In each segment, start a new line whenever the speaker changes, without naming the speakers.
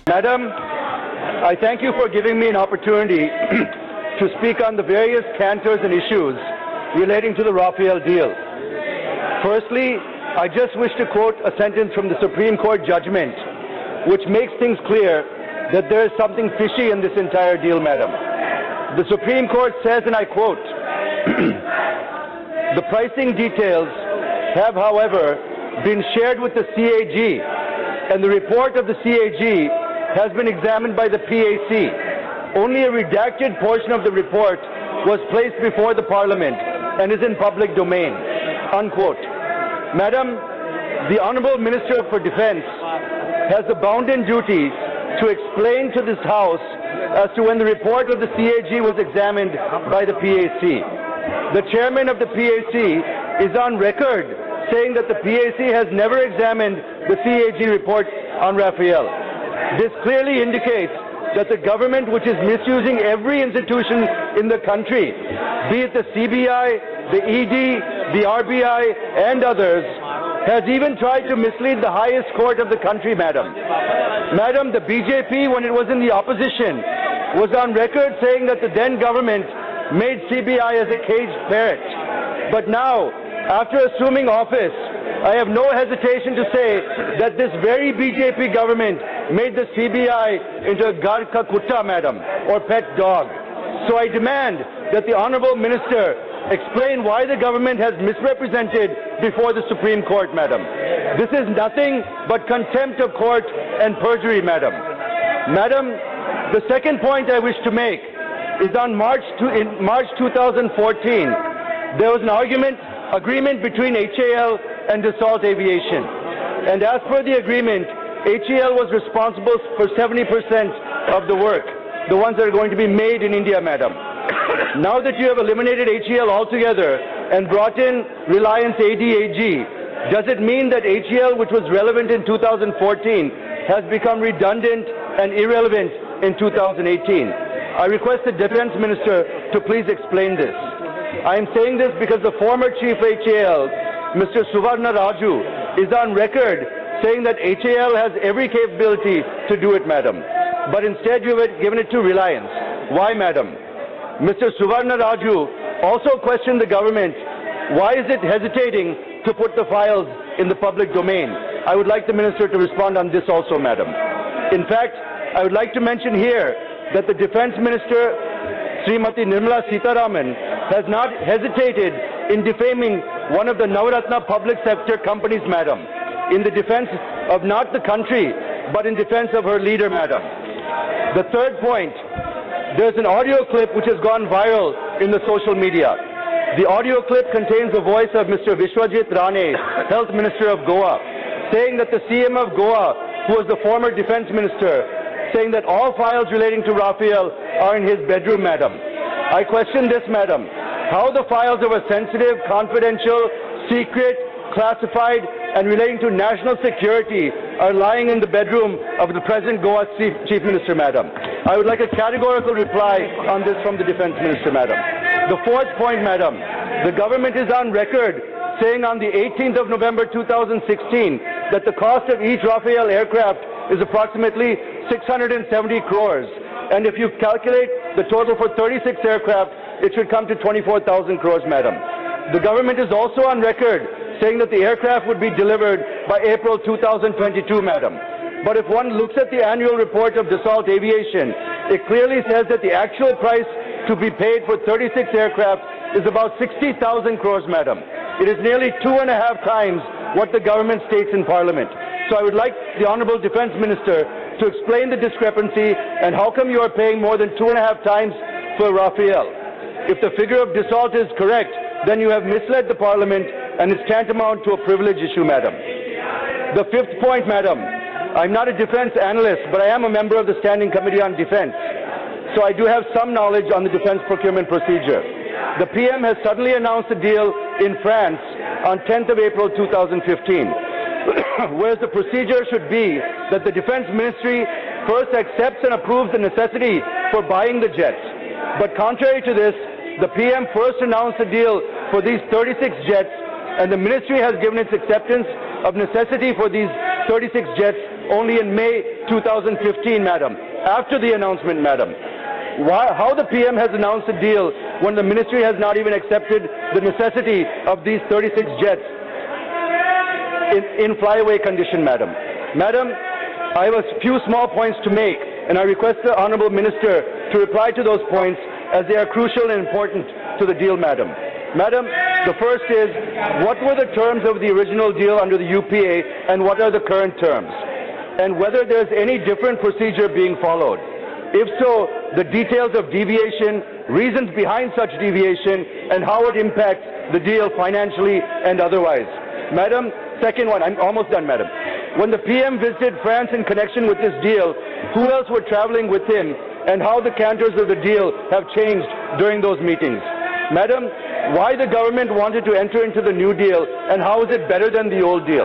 Madam, I thank you for giving me an opportunity to speak on the various canters and issues relating to the Rafale deal. Firstly, I just wish to quote a sentence from the Supreme Court judgment which makes things clear that there is something fishy in this entire deal, madam. The Supreme Court says, and I quote, "The pricing details have, however, been shared with the CAG, and the report of the CAG has been examined by the PAC. Only a redacted portion of the report was placed before the Parliament and is in public domain." Unquote. Madam, the Honourable Minister for Defence has the bounden duty to explain to this House as to when the report of the CAG was examined by the PAC. The chairman of the PAC is on record saying that the PAC has never examined the CAG report on Rafale. This clearly indicates that the government, which is misusing every institution in the country, be it the CBI, the ED, the RBI, and others, has even tried to mislead the highest court of the country, madam. Madam, the BJP, when it was in the opposition, was on record saying that the then government made CBI as a caged parrot. But now, after assuming office, I have no hesitation to say that this very BJP government made the CBI into a gar ka kutta, madam, or pet dog. So I demand that the Honourable Minister explain why the government has misrepresented before the Supreme Court, madam. This is nothing but contempt of court and perjury, madam. Madam, the second point I wish to make is in March 2014, there was an agreement between HAL and Dassault Aviation. And as per the agreement, HAL was responsible for 70% of the work, the ones that are going to be made in India, madam. Now that you have eliminated HAL altogether and brought in Reliance ADAG, does it mean that HAL, which was relevant in 2014, has become redundant and irrelevant in 2018? I request the Defence Minister to please explain this. I am saying this because the former Chief HAL, Mr. Suvarna Raju, is on record saying that HAL has every capability to do it, madam. But instead you have given it to Reliance. Why, madam? Mr. Suvarna Raju also questioned the government. Why is it hesitating to put the files in the public domain? I would like the Minister to respond on this also, madam. In fact, I would like to mention here that the Defence Minister, Srimati Nirmala Sitharaman, has not hesitated in defaming one of the Navaratna public sector companies, madam, in the defense of not the country, but in defense of her leader, madam. The third point, there's an audio clip which has gone viral in the social media. The audio clip contains the voice of Mr. Vishwajit Rane, Health Minister of Goa, saying that the CM of Goa, who was the former Defence Minister, saying that all files relating to Rafale are in his bedroom, madam. I question this, madam. How the files of a sensitive, confidential, secret, classified, and relating to national security are lying in the bedroom of the present Goa Chief Minister, madam. I would like a categorical reply on this from the Defence Minister, madam. The fourth point, madam, the government is on record saying on the 18th of November 2016 that the cost of each Rafale aircraft is approximately 670 crores. And if you calculate the total for 36 aircraft, it should come to 24,000 crores, madam. The government is also on record saying that the aircraft would be delivered by April 2022, madam. But if one looks at the annual report of Dassault Aviation, it clearly says that the actual price to be paid for 36 aircraft is about 60,000 crores, madam. It is nearly 2.5 times what the government states in Parliament. So I would like the Honourable Defence Minister to explain the discrepancy and how come you are paying more than 2.5 times for Rafale. If the figure of Dassault is correct, then you have misled the Parliament and it's tantamount to a privilege issue, madam. The fifth point, madam, I'm not a defence analyst, but I am a member of the Standing Committee on Defence, so I do have some knowledge on the defence procurement procedure. The PM has suddenly announced a deal in France on 10th of April 2015, whereas the procedure should be that the Defence Ministry first accepts and approves the necessity for buying the jets. But contrary to this, the PM first announced a deal for these 36 jets, and the Ministry has given its acceptance of necessity for these 36 jets only in May 2015, madam, after the announcement, madam. How the PM has announced a deal when the ministry has not even accepted the necessity of these 36 jets in flyaway condition, madam. Madam, I have a few small points to make, and I request the Honourable Minister to reply to those points as they are crucial and important to the deal, madam. Madam, the first is, what were the terms of the original deal under the UPA and what are the current terms? And whether there is any different procedure being followed. If so, the details of deviation, reasons behind such deviation, and how it impacts the deal financially and otherwise. Madam, second one, I'm almost done, madam. When the PM visited France in connection with this deal, who else were traveling with him and how the cantors of the deal have changed during those meetings? Madam, why the government wanted to enter into the new deal and how is it better than the old deal?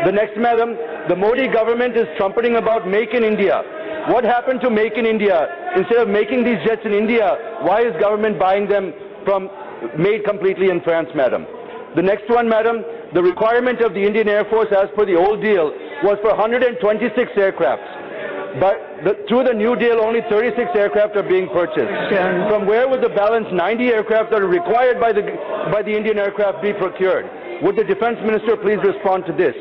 The next, madam, the Modi government is trumpeting about Make in India. What happened to Make in India? Instead of making these jets in India, why is government buying them from made completely in France, madam? The next one, madam, the requirement of the Indian Air Force as per the old deal was for 126 aircrafts. But through the new deal, only 36 aircraft are being purchased. From where would the balance 90 aircraft that are required by the Indian aircraft be procured? Would the Defence Minister please respond to this?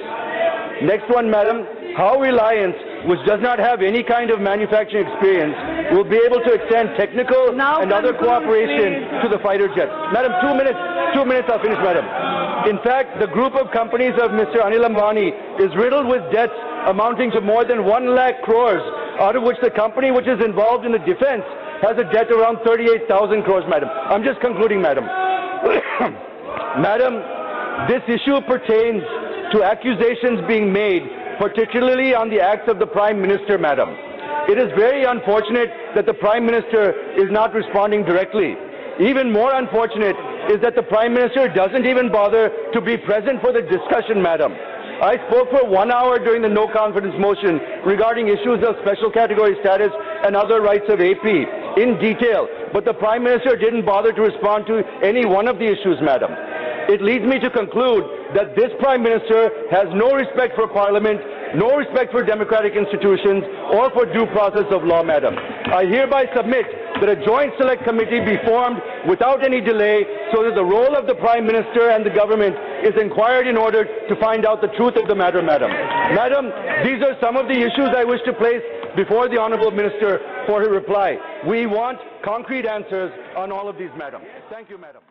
Next one, madam, how Reliance, which does not have any kind of manufacturing experience, will be able to extend technical and other cooperation to the fighter jets? Madam, 2 minutes, I'll finish, madam. In fact, the group of companies of Mr. Anil Ambani is riddled with debts amounting to more than 1 lakh crores, out of which the company which is involved in the defense has a debt around 38,000 crores, madam. I'm just concluding, madam. Madam, this issue pertains to accusations being made, particularly on the acts of the Prime Minister, madam. It is very unfortunate that the Prime Minister is not responding directly. Even more unfortunate is that the Prime Minister doesn't even bother to be present for the discussion, madam. I spoke for 1 hour during the no confidence motion regarding issues of special category status and other rights of AP in detail, but the Prime Minister didn't bother to respond to any one of the issues, madam. It leads me to conclude that this Prime Minister has no respect for Parliament, no respect for democratic institutions, or for due process of law, madam. I hereby submit that a joint select committee be formed without any delay so that the role of the Prime Minister and the government is inquired in order to find out the truth of the matter, madam. Madam, these are some of the issues I wish to place before the Honourable Minister for her reply. We want concrete answers on all of these, madam. Thank you, madam.